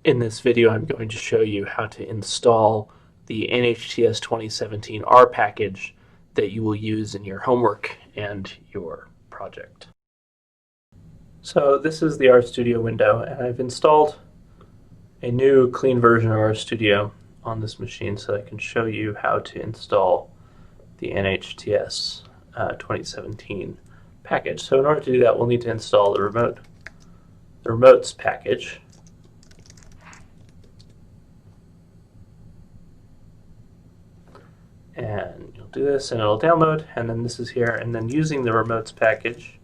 In this video, I'm going to show you how to install the nhts2017 R package that you will use in your homework and your project. So this is the RStudio window, and I've installed a new clean version of RStudio on this machine so I can show you how to install the nhts 2017 package. So in order to do that, we'll need to install the remotes package. And you'll do this and it'll download, and then this is here, and then using the remotes package,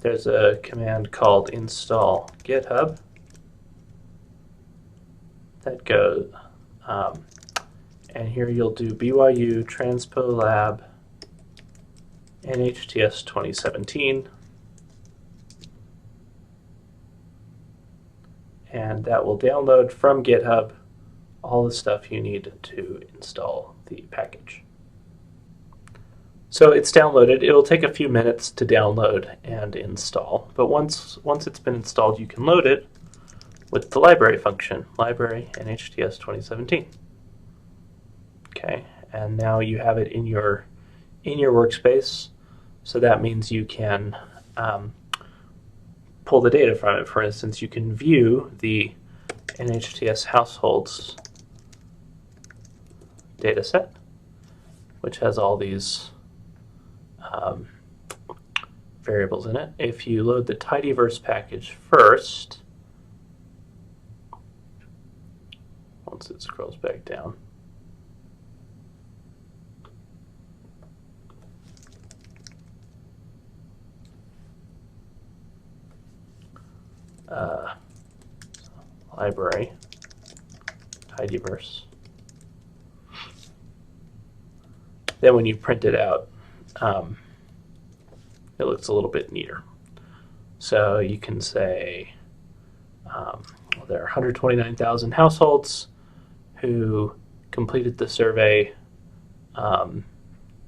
there's a command called install GitHub that goes, and here you'll do BYU Transpo Lab NHTS 2017, and that will download from GitHub all the stuff you need to install the package. So it's downloaded. It'll take a few minutes to download and install, but once it's been installed, you can load it with the library function, library nhts 2017. Okay, and now you have it in your workspace, so that means you can pull the data from it. For instance, you can view the NHTS households data set, which has all these variables in it. If you load the tidyverse package first, once it scrolls back down, library tidyverse. Then when you print it out, it looks a little bit neater. So you can say there are 129,000 households who completed the survey, and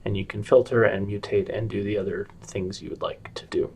you can filter and mutate and do the other things you would like to do.